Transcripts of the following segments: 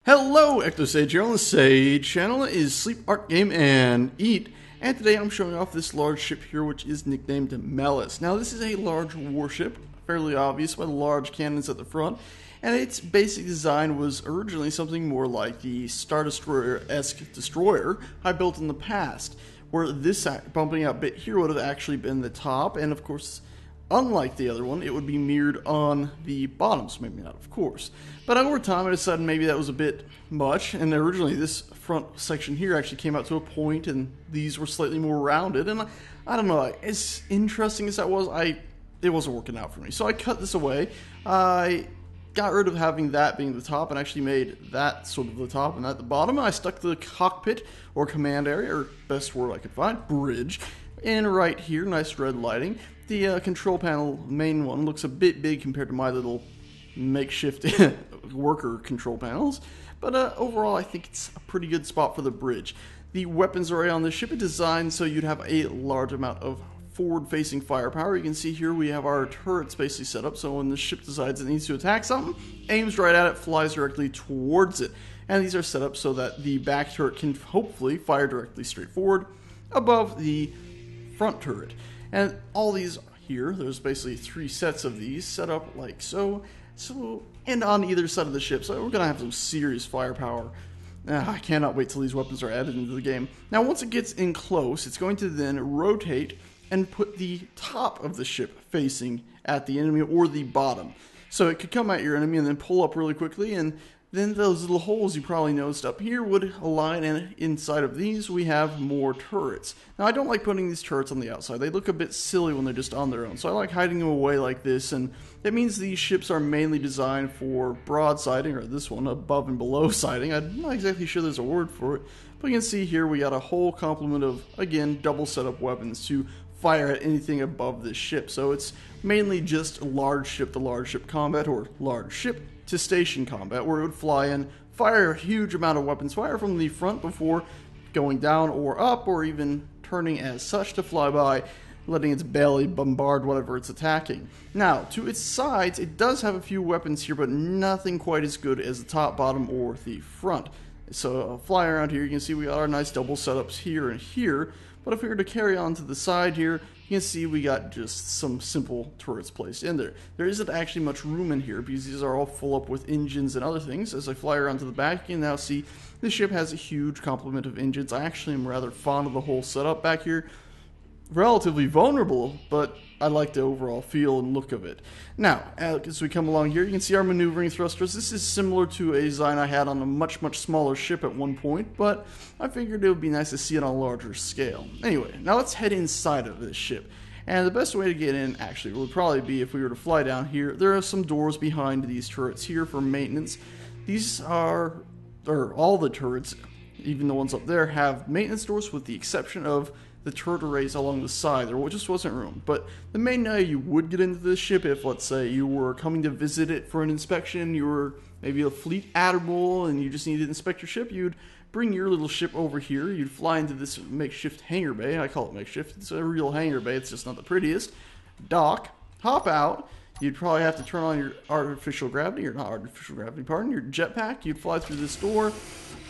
Hello, Ectosage here on the Sage channel. It is Sleep, Art, Game, and Eat. And today I'm showing off this large ship here, which is nicknamed Malice. Now, this is a large warship, fairly obvious by the large cannons at the front. And its basic design was originally something more like the Star Destroyer-esque destroyer I built in the past, where this bumping out bit here would have actually been the top, and of course, unlike the other one, it would be mirrored on the bottoms, maybe not, of course. But over time, I decided maybe that was a bit much, and originally this front section here actually came out to a point, and these were slightly more rounded, and I don't know, as interesting as that was, it wasn't working out for me. So I cut this away. I got rid of having that being the top and actually made that sort of the top and that the bottom. I stuck the cockpit, or command area, or best word I could find, bridge, in right here, nice red lighting. The control panel, main one, looks a bit big compared to my little makeshift worker control panels, but overall I think it's a pretty good spot for the bridge. The weapons array on the ship is designed so you'd have a large amount of forward-facing firepower. You can see here we have our turrets basically set up, so when the ship decides it needs to attack something, aims right at it, flies directly towards it. And these are set up so that the back turret can hopefully fire directly straight forward above the front turret. And all these here, there's basically 3 sets of these set up like so, and on either side of the ship, so we're going to have some serious firepower. I cannot wait till these weapons are added into the game. Now once it gets in close, it's going to then rotate and put the top of the ship facing at the enemy or the bottom. So it could come at your enemy and then pull up really quickly, and then those little holes you probably noticed up here would align, and inside of these we have more turrets. Now I don't like putting these turrets on the outside. They look a bit silly when they're just on their own, so I like hiding them away like this, and that means these ships are mainly designed for broadsiding, or this one, above and below siding. I'm not exactly sure there's a word for it, but you can see here we got a whole complement of, again, double setup weapons to fire at anything above this ship. So it's mainly just large ship to large ship combat, or large ship to station combat, where it would fly in, fire a huge amount of weapons fire from the front before going down or up, or even turning as such to fly by, letting its belly bombard whatever it's attacking. Now, to its sides, it does have a few weapons here, but nothing quite as good as the top, bottom, or the front. So fly around here, you can see we got our nice double setups here and here, but if we were to carry on to the side here, you can see we got just some simple turrets placed in there. There isn't actually much room in here because these are all full up with engines and other things. As I fly around to the back, you can now see this ship has a huge complement of engines. I actually am rather fond of the whole setup back here. Relatively vulnerable, but I like the overall feel and look of it. Now, as we come along here, you can see our maneuvering thrusters. This is similar to a design I had on a much smaller ship at one point, but I figured it would be nice to see it on a larger scale. Anyway, now let's head inside of this ship. And the best way to get in, actually, would probably be if we were to fly down here. There are some doors behind these turrets here for maintenance. These are, or all the turrets, even the ones up there, have maintenance doors with the exception of the turret arrays along the side. There just wasn't room. But the main way you would get into this ship, if let's say you were coming to visit it for an inspection, you were maybe a fleet admiral and you just needed to inspect your ship, you'd bring your little ship over here, you'd fly into this makeshift hangar bay. I call it makeshift, it's a real hangar bay, it's just not the prettiest. Dock, hop out, you'd probably have to turn on your artificial gravity, or not artificial gravity, pardon, your jetpack. You'd fly through this door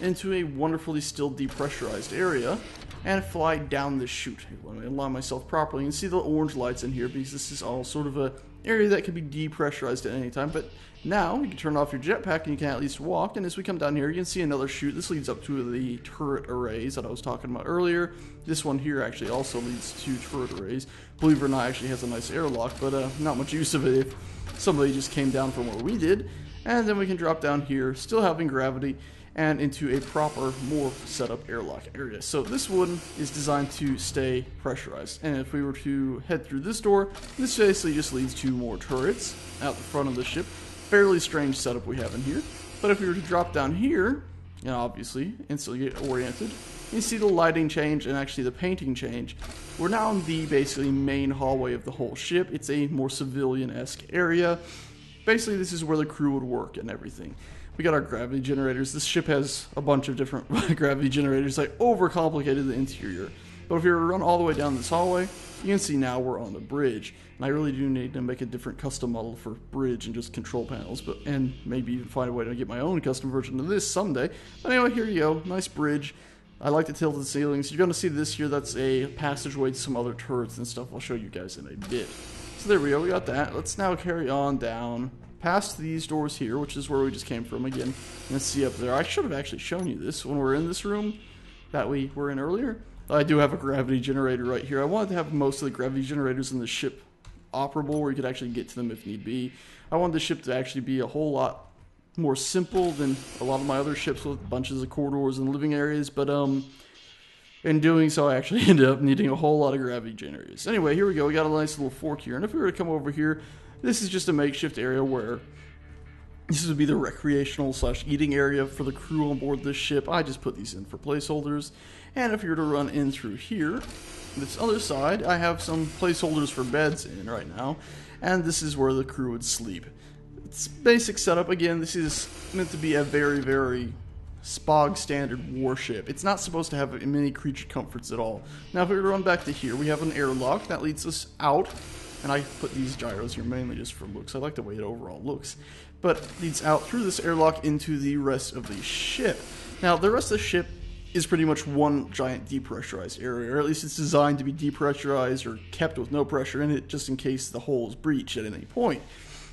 into a wonderfully still depressurized area and fly down this chute. Let me align myself properly. You can see the orange lights in here because this is all sort of a area that can be depressurized at any time. But now you can turn off your jetpack and you can at least walk. And as we come down here, you can see another chute. This leads up to the turret arrays that I was talking about earlier. This one here actually also leads to turret arrays. Believe it or not, actually has a nice airlock, but not much use of it if somebody just came down from where we did. And then we can drop down here, still having gravity, and into a proper, more setup airlock area. So this one is designed to stay pressurized. And if we were to head through this door, this basically just leads to more turrets out the front of the ship. Fairly strange setup we have in here. But if we were to drop down here, you know, obviously, instantly get oriented, you see the lighting change and actually the painting change. We're now in the basically main hallway of the whole ship. It's a more civilian-esque area. Basically, this is where the crew would work and everything. We got our gravity generators. This ship has a bunch of different gravity generators. I overcomplicated the interior. But if you were to run all the way down this hallway, you can see now we're on the bridge. And I really do need to make a different custom model for bridge and just control panels, and maybe even find a way to get my own custom version of this someday. But anyway, here you go, nice bridge. I like the tilted ceilings. You're going to see this here, that's a passageway to some other turrets and stuff. I'll show you guys in a bit. So there we go, we got that. Let's now carry on down past these doors here, which is where we just came from again. Let's see up there. I should have actually shown you this when we're in this room that we were in earlier. I do have a gravity generator right here. I wanted to have most of the gravity generators in the ship operable, where you could actually get to them if need be. I wanted the ship to actually be a whole lot more simple than a lot of my other ships with bunches of corridors and living areas, but in doing so, I actually ended up needing a whole lot of gravity generators. Anyway, here we go. We got a nice little fork here, and if we were to come over here, this is just a makeshift area where this would be the recreational / eating area for the crew on board this ship. I just put these in for placeholders. And if you were to run in through here, this other side, I have some placeholders for beds in right now. And this is where the crew would sleep. It's basic setup. Again, this is meant to be a very, very SPOG standard warship. It's not supposed to have many creature comforts at all. Now if we were to run back to here, we have an airlock that leads us out. And I put these gyros here mainly just for looks. I like the way it overall looks. But leads out through this airlock into the rest of the ship. Now, the rest of the ship is pretty much one giant depressurized area, or at least it's designed to be depressurized or kept with no pressure in it just in case the hull is breached at any point,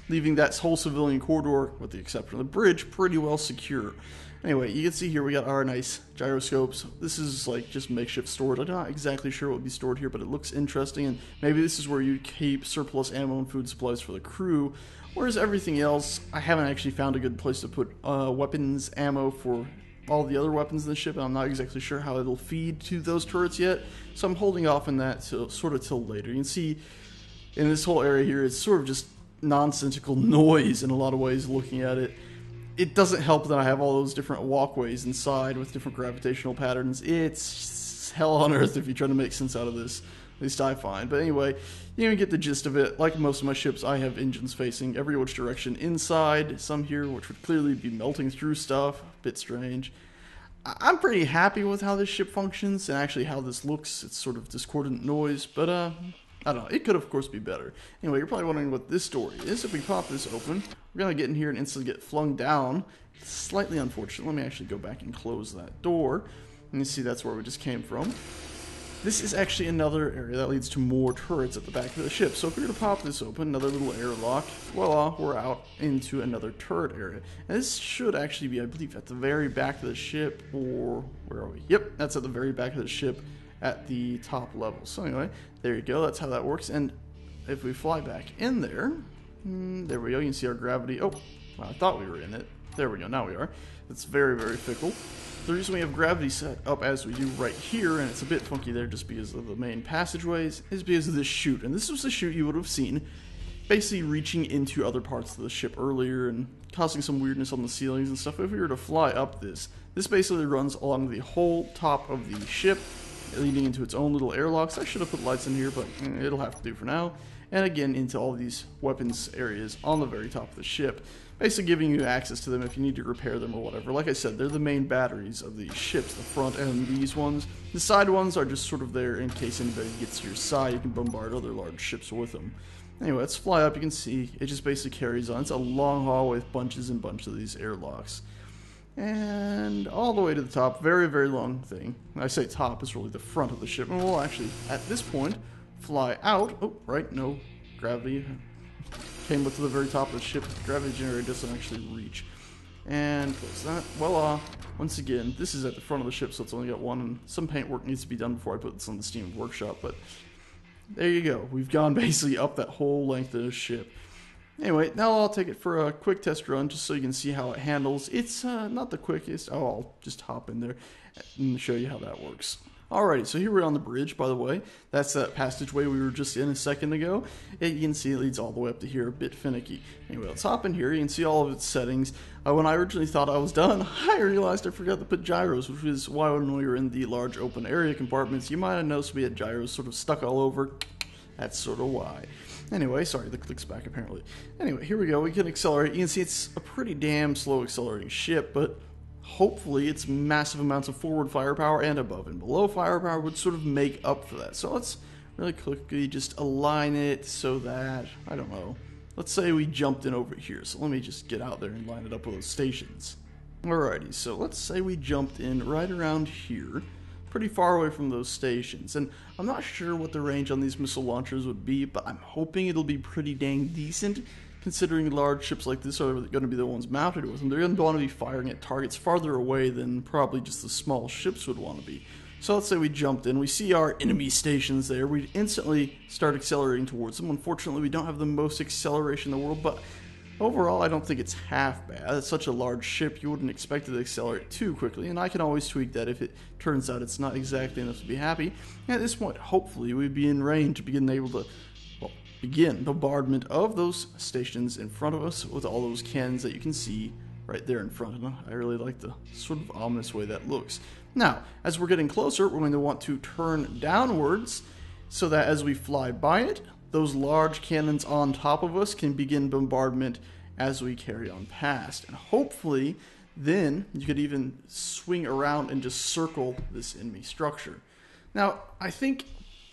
leaving that whole civilian corridor, with the exception of the bridge, pretty well secure. Anyway, you can see here we got our nice gyroscopes. This is like just makeshift storage. I'm not exactly sure what would be stored here, but it looks interesting, and maybe this is where you keep surplus ammo and food supplies for the crew. Whereas everything else, I haven't actually found a good place to put weapons, ammo for all the other weapons in the ship, and I'm not exactly sure how it'll feed to those turrets yet, so I'm holding off on that sort of till later. You can see in this whole area here, it's sort of just nonsensical noise in a lot of ways looking at it. It doesn't help that I have all those different walkways inside with different gravitational patterns. It's hell on earth if you try to make sense out of this. At least I find. But anyway, you can get the gist of it. Like most of my ships, I have engines facing every which direction inside. Some here which would clearly be melting through stuff. Bit strange. I'm pretty happy with how this ship functions and actually how this looks. It's sort of discordant noise, but I don't know. It could, of course, be better. Anyway, you're probably wondering what this door is. If we pop this open, we're going to get in here and instantly get flung down. It's slightly unfortunate. Let me actually go back and close that door. And you see that's where we just came from. This is actually another area that leads to more turrets at the back of the ship. So if we were to pop this open, another little airlock, voila, we're out into another turret area. And this should actually be, I believe, at the very back of the ship, or where are we? Yep, that's at the very back of the ship at the top level. So anyway, there you go, that's how that works. And if we fly back in there, there we go, you can see our gravity. Oh, well, I thought we were in it. There we go, now we are. It's very, very fickle. The reason we have gravity set up as we do right here, and it's a bit funky there just because of the main passageways, is because of this chute. And this was the chute you would have seen basically reaching into other parts of the ship earlier and causing some weirdness on the ceilings and stuff. If we were to fly up this basically runs along the whole top of the ship, leading into its own little airlocks. I should have put lights in here, but it'll have to do for now. And again, into all these weapons areas on the very top of the ship, basically giving you access to them if you need to repair them or whatever. Like I said, they're the main batteries of these ships, the front and these ones. The side ones are just sort of there in case anybody gets to your side. You can bombard other large ships with them. Anyway, let's fly up. You can see it just basically carries on. It's a long hallway with bunches and bunches of these airlocks. And all the way to the top, very, very long thing. When I say top, it's really the front of the ship. And we'll actually, at this point, fly out. Oh, right, no gravity. Came up to the very top of the ship. The gravity generator doesn't actually reach. And close that. Voila. Once again, this is at the front of the ship, so it's only got one. And some paint work needs to be done before I put this on the Steam Workshop. But there you go. We've gone basically up that whole length of the ship. Anyway, now I'll take it for a quick test run just so you can see how it handles. It's not the quickest. Oh, I'll just hop in there and show you how that works. Alrighty, so here we're on the bridge, by the way. That's that passageway we were just in a second ago. And you can see it leads all the way up to here, a bit finicky. Anyway, let's hop in here. You can see all of its settings. When I originally thought I was done, I realized I forgot to put gyros, which is why when we were in the large open area compartments, you might have noticed we had gyros sort of stuck all over. That's sort of why. Anyway, sorry, the click's back apparently. Anyway, here we go. We can accelerate. You can see it's a pretty damn slow accelerating ship, but hopefully its massive amounts of forward firepower and above and below firepower would sort of make up for that. So let's really quickly just align it so that, I don't know, let's say we jumped in over here. So let me just get out there and line it up with those stations. Alrighty, so let's say we jumped in right around here, pretty far away from those stations. And I'm not sure what the range on these missile launchers would be, but I'm hoping it'll be pretty dang decent, considering large ships like this are going to be the ones mounted with them. They're going to want to be firing at targets farther away than probably just the small ships would want to be. So let's say we jumped in, we see our enemy stations there, we instantly start accelerating towards them. Unfortunately, we don't have the most acceleration in the world, but overall I don't think it's half bad. It's such a large ship, you wouldn't expect it to accelerate too quickly, and I can always tweak that if it turns out it's not exactly enough to be happy. And at this point, hopefully, we'd be in range to begin able to, well, begin bombardment of those stations in front of us with all those cannons that you can see right there in front of them. I really like the sort of ominous way that looks. Now, as we're getting closer, we're going to want to turn downwards so that as we fly by it, those large cannons on top of us can begin bombardment as we carry on past. And hopefully, then you could even swing around and just circle this enemy structure. Now, I think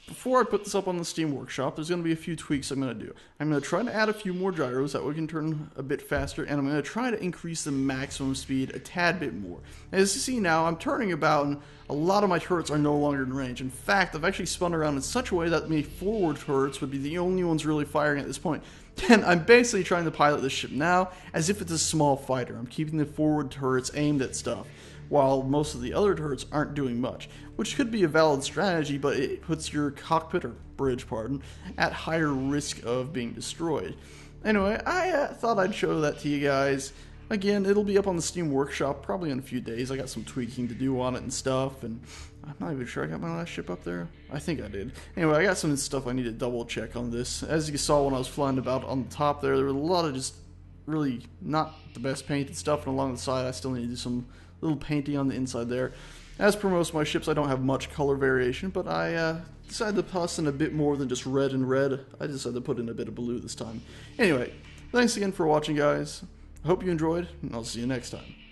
before I put this up on the Steam Workshop, there's going to be a few tweaks I'm going to do. I'm going to try to add a few more gyros, that way we can turn a bit faster, and I'm going to try to increase the maximum speed a tad bit more. As you see now, I'm turning about, and a lot of my turrets are no longer in range. In fact, I've actually spun around in such a way that my forward turrets would be the only ones really firing at this point. And I'm basically trying to pilot this ship now as if it's a small fighter. I'm keeping the forward turrets aimed at stuff, while most of the other turrets aren't doing much, which could be a valid strategy, but it puts your cockpit, or bridge, pardon, at higher risk of being destroyed. Anyway, I thought I'd show that to you guys. Again, it'll be up on the Steam Workshop probably in a few days. I got some tweaking to do on it and stuff, and I'm not even sure I got my last ship up there. I think I did. Anyway, I got some stuff I need to double check on this. As you saw when I was flying about on the top there were a lot of just really not the best painted stuff, and along the side I still need to do some little painting on the inside there. As per most of my ships, I don't have much color variation, but I decided to toss in a bit more than just red and red. I decided to put in a bit of blue this time. Anyway, thanks again for watching, guys. I hope you enjoyed, and I'll see you next time.